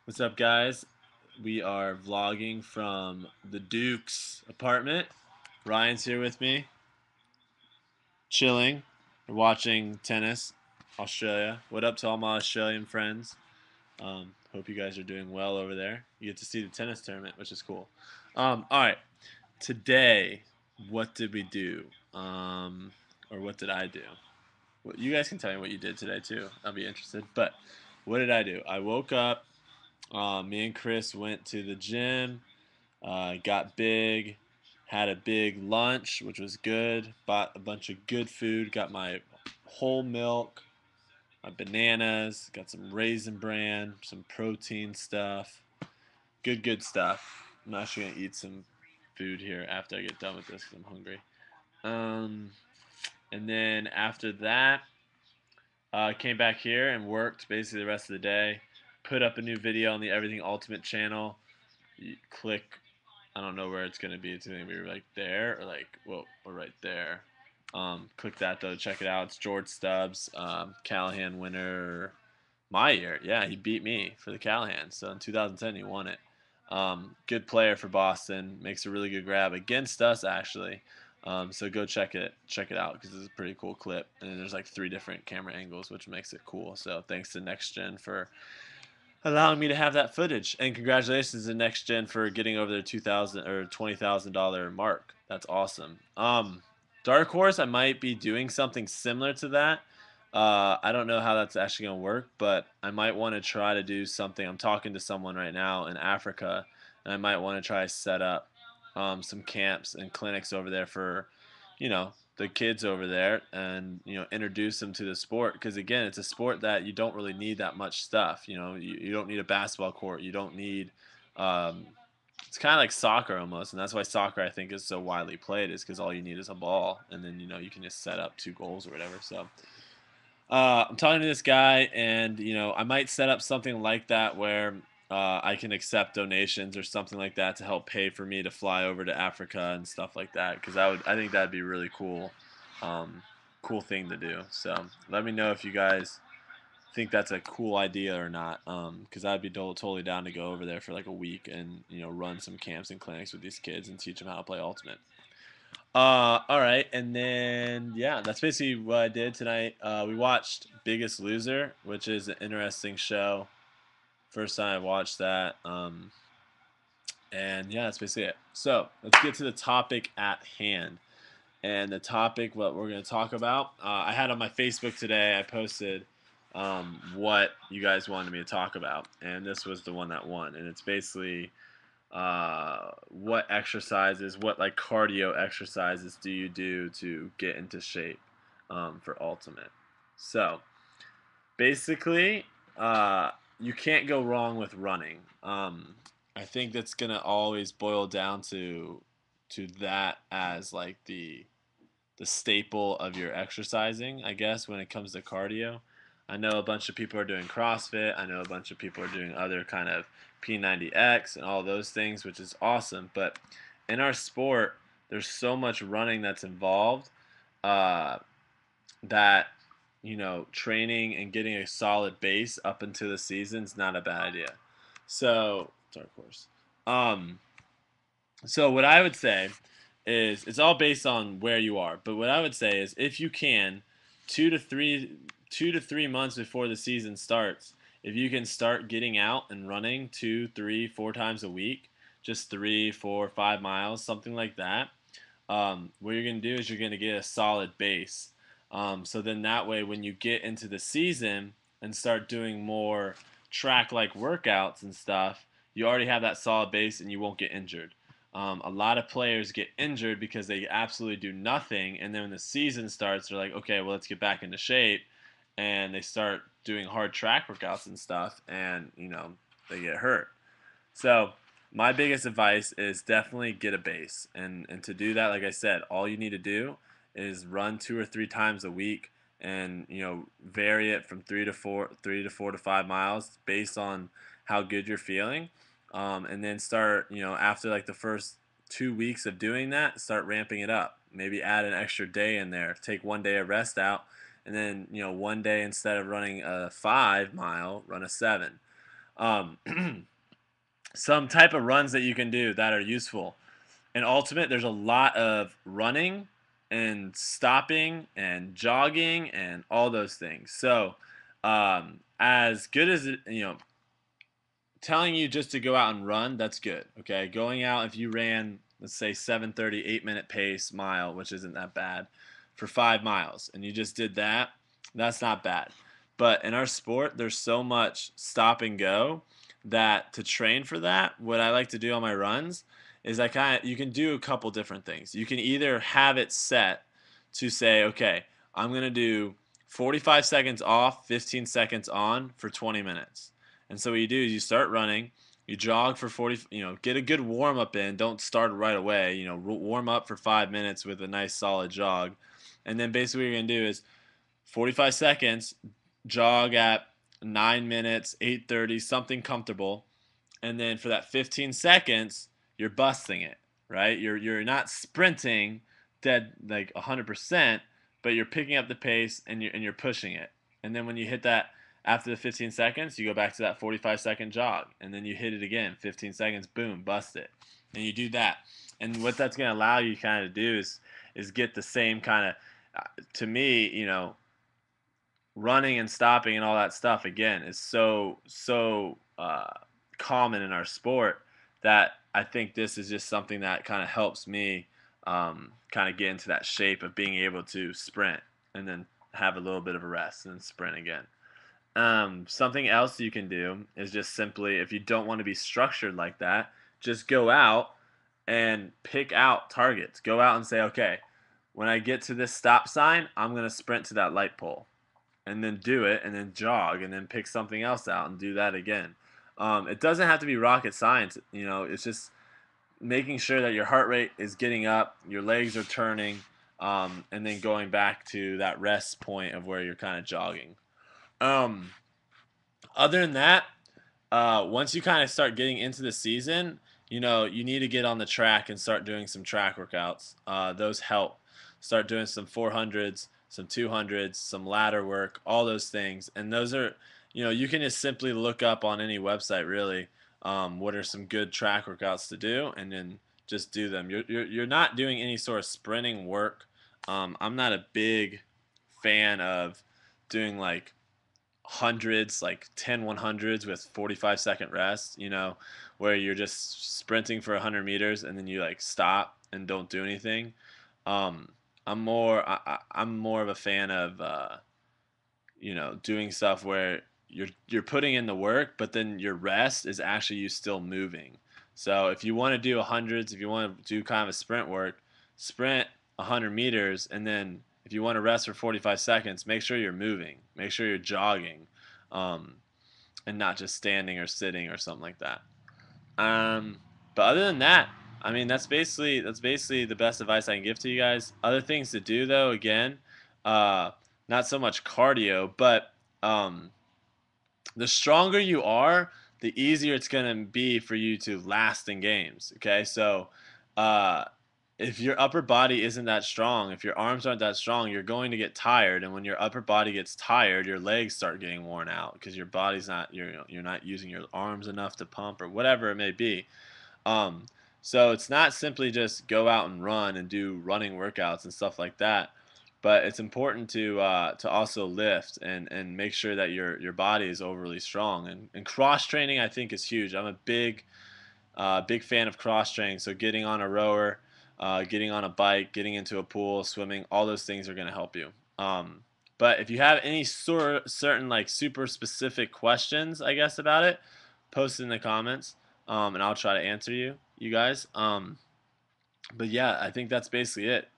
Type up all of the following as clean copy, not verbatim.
What's up, guys? We are vlogging from the Duke's apartment. Ryan's here with me, chilling. We're watching tennis, Australia. What up to all my Australian friends? Hope you guys are doing well over there. You get to see the tennis tournament, which is cool. All right, today, what did we do? Or what did I do? Well, you guys can tell me what you did today too. I'll be interested. But what did I do? I woke up. Me and Chris went to the gym. Got big, had a big lunch, which was good. Bought a bunch of good food. Got my whole milk, my bananas. Got some raisin bran, some protein stuff. Good stuff. I'm actually gonna eat some food here after I get done with this because I'm hungry. Um, and then after that, came back here and worked basically the rest of the day. Put up a new video on the Everything Ultimate channel. You click, I don't know where it's gonna be. It's gonna be like there or like, well, or right there. Click that though. Check it out. It's George Stubbs, Callahan winner my year. Yeah, he beat me for the Callahan. So in 2010, he won it. Good player for Boston. Makes a really good grab against us actually. So go check it out because it's a pretty cool clip. And there's like 3 different camera angles, which makes it cool. So thanks to Next Gen for allowing me to have that footage. And congratulations to Next Gen for getting over their 2,000 or $20,000 mark. That's awesome. Dark Horse, I might be doing something similar to that. I don't know how that's actually gonna work, but I might want to try to do something. I'm talking to someone right now in Africa, and I might want to try to set up some camps and clinics over there for, the kids over there, and introduce them to the sport. Because again, it's a sport that you don't really need that much stuff. You don't need a basketball court. You don't need um, it's kind of like soccer almost, and that's why soccer I think is so widely played, is because all you need is a ball, and then you can just set up 2 goals or whatever. So I'm talking to this guy, and I might set up something like that where I can accept donations or something like that to help pay for me to fly over to Africa and stuff like that. Because I think that'd be really cool, um, cool thing to do. So let me know if you guys think that's a cool idea or not. Because I'd be totally down to go over there for like a week and run some camps and clinics with these kids and teach them how to play Ultimate. All right, and then yeah, that's basically what I did tonight. We watched Biggest Loser, which is an interesting show. First time I watched that. And yeah, that's basically it. So let's get to the topic at hand. And the topic, what we're going to talk about, I had on my Facebook today. I posted what you guys wanted me to talk about, and this was the one that won. And it's basically what exercises, what like cardio exercises do you do to get into shape for Ultimate? So basically, you can't go wrong with running. I think that's gonna always boil down to that as like the staple of your exercising, I guess, when it comes to cardio. I know a bunch of people are doing CrossFit. I know a bunch of people are doing other kind of P90X and all those things, which is awesome. But in our sport, there's so much running that's involved uh, that training and getting a solid base up into the season is not a bad idea. So dark horse. Um, so what I would say is it's all based on where you are. But what I would say is if you can, 2 to 3 months before the season starts, if you can start getting out and running 2, 3, 4 times a week, just 3, 4, 5 miles, something like that. What you're gonna do is you're gonna get a solid base. So then that way, when you get into the season and start doing more track-like workouts and stuff, you already have that solid base and you won't get injured. A lot of players get injured because they absolutely do nothing, and then when the season starts, they're like, okay, well, let's get back into shape, and they start doing hard track workouts and stuff, and they get hurt. So my biggest advice is definitely get a base, and to do that, like I said, all you need to do is run 2 or 3 times a week, and vary it from 3 to 4 to 5 miles based on how good you're feeling, and then start after like the first 2 weeks of doing that, start ramping it up. Maybe add an extra day in there. Take one day of rest out, and then one day instead of running a 5 mile, run a 7. Um, some type of runs that you can do that are useful. In Ultimate, there's a lot of running and stopping and jogging and all those things. So, as good as it, telling you just to go out and run, that's good. Okay, going out, if you ran, let's say 7:30, 8 minute pace mile, which isn't that bad, for 5 miles, and you just did that, that's not bad. But in our sport, there's so much stop and go that to train for that, what I like to do on my runs is you can do a couple different things. You can either have it set to say, okay, I'm gonna do 45 seconds off, 15 seconds on for 20 minutes. And so what you do is you start running, you jog for 40, get a good warm up in. Don't start right away. Warm up for 5 minutes with a nice solid jog. And then basically what you're going to do is 45 seconds, jog at 9 minutes, 8:30, something comfortable. And then for that 15 seconds, you're busting it, right? You're not sprinting dead like 100%, but you're picking up the pace and you're pushing it. And then when you hit that after the 15 seconds, you go back to that 45-second jog, and then you hit it again, 15 seconds, boom, bust it. And you do that. And what that's going to allow you kind of do is get the same kind of to me, running and stopping and all that stuff again is so common in our sport that I think this is just something that kind of helps me kind of get into that shape of being able to sprint and then have a little bit of a rest and then sprint again. Something else you can do is just simply, if you don't want to be structured like that, just go out and pick out targets. Go out and say, okay, when I get to this stop sign, I'm going to sprint to that light pole, and then do it, and then jog, and then pick something else out and do that again. It doesn't have to be rocket science. It's just making sure that your heart rate is getting up, your legs are turning, and then going back to that rest point of where you're kind of jogging. Um, Other than that, once you kind of start getting into the season, you need to get on the track and start doing some track workouts. Those help. Start doing some 400s, some 200s, some ladder work, all those things. And those are, you can just simply look up on any website really what are some good track workouts to do, and then just do them. You're not doing any sort of sprinting work. I'm not a big fan of doing like hundreds, like 10 100s with 45-second rest, where you're just sprinting for 100 meters and then you like stop and don't do anything. um I'm more of a fan of doing stuff where you're putting in the work, but then your rest is actually you still moving. So if you want to do hundreds, if you want to do kind of a sprint work, sprint 100 meters, and then if you want to rest for 45 seconds, make sure you're moving, make sure you're jogging, um, and not just standing or sitting or something like that. Um, but other than that, I mean, that's basically the best advice I can give to you guys. Other things to do though, again, uh, not so much cardio, but um, the stronger you are, the easier it's going to be for you to last in games. Okay, so uh, if your upper body isn't that strong, if your arms aren't that strong, you're going to get tired. And when your upper body gets tired, your legs start getting worn out because your body's not you're not using your arms enough to pump or whatever it may be. Um, so it's not simply just go out and run and do running workouts and stuff like that, but it's important to also lift and make sure that your body is overly strong. And cross training I think is huge. I'm a big fan of cross training. So getting on a rower, getting on a bike, getting into a pool, swimming, all those things are going to help you. But if you have any certain like super specific questions, I guess about it, post it in the comments, and I'll try to answer you guys. But yeah, I think that's basically it.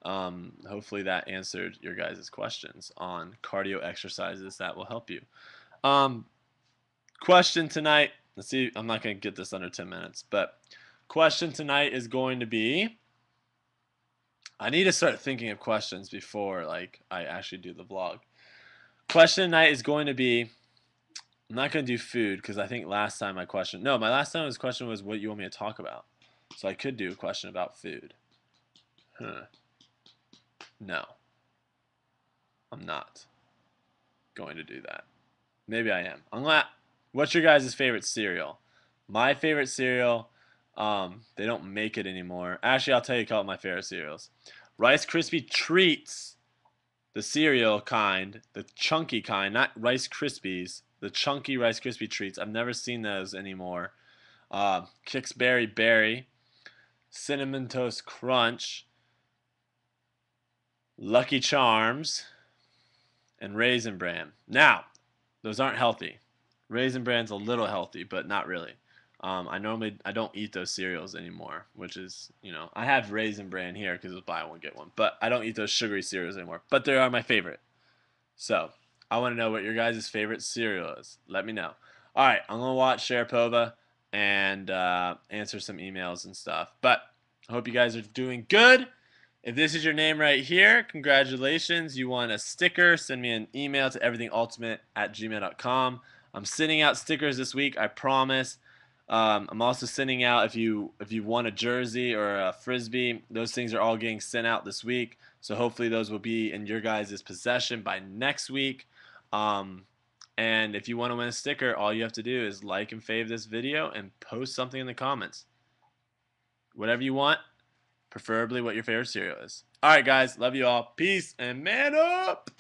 Hopefully that answered your guys' questions on cardio exercises that will help you. Um, Question tonight. Let's see. I'm not going to get this under 10 minutes, but question tonight is going to be. I need to start thinking of questions before like I actually do the vlog. Question tonight is going to be. I'm not going to do food because I think last time my last time question was what you want me to talk about. So I could do a question about food. No, I'm not going to do that. Maybe I am. What's your guys' favorite cereal? My favorite cereal, they don't make it anymore. Actually, I'll tell you a couple of my favorite cereals. Rice Krispie Treats, the cereal kind, the chunky kind, not Rice Krispies, the chunky Rice Krispie Treats. I've never seen those anymore. Kix Berry Berry, Cinnamon Toast Crunch, Lucky Charms, and Raisin Bran. Now, those aren't healthy. Raisin Bran's a little healthy, but not really. I don't eat those cereals anymore, which is, I have Raisin Bran here because it's buy one get one, but I don't eat those sugary cereals anymore. But they are my favorite. So I want to know what your guys' favorite cereal is. Let me know. All right, I'm gonna watch Sharapova and answer some emails and stuff. But I hope you guys are doing good. If this is your name right here, congratulations. You won a sticker. Send me an email to everythingultimate@gmail.com. I'm sending out stickers this week, I promise. I'm also sending out if you won a jersey or a frisbee, those things are all getting sent out this week. So hopefully those will be in your guys' possession by next week. And if you want to win a sticker, all you have to do is like and fave this video and post something in the comments. Whatever you want, preferably what your favorite cereal is. All right, guys. Love you all. Peace and man up.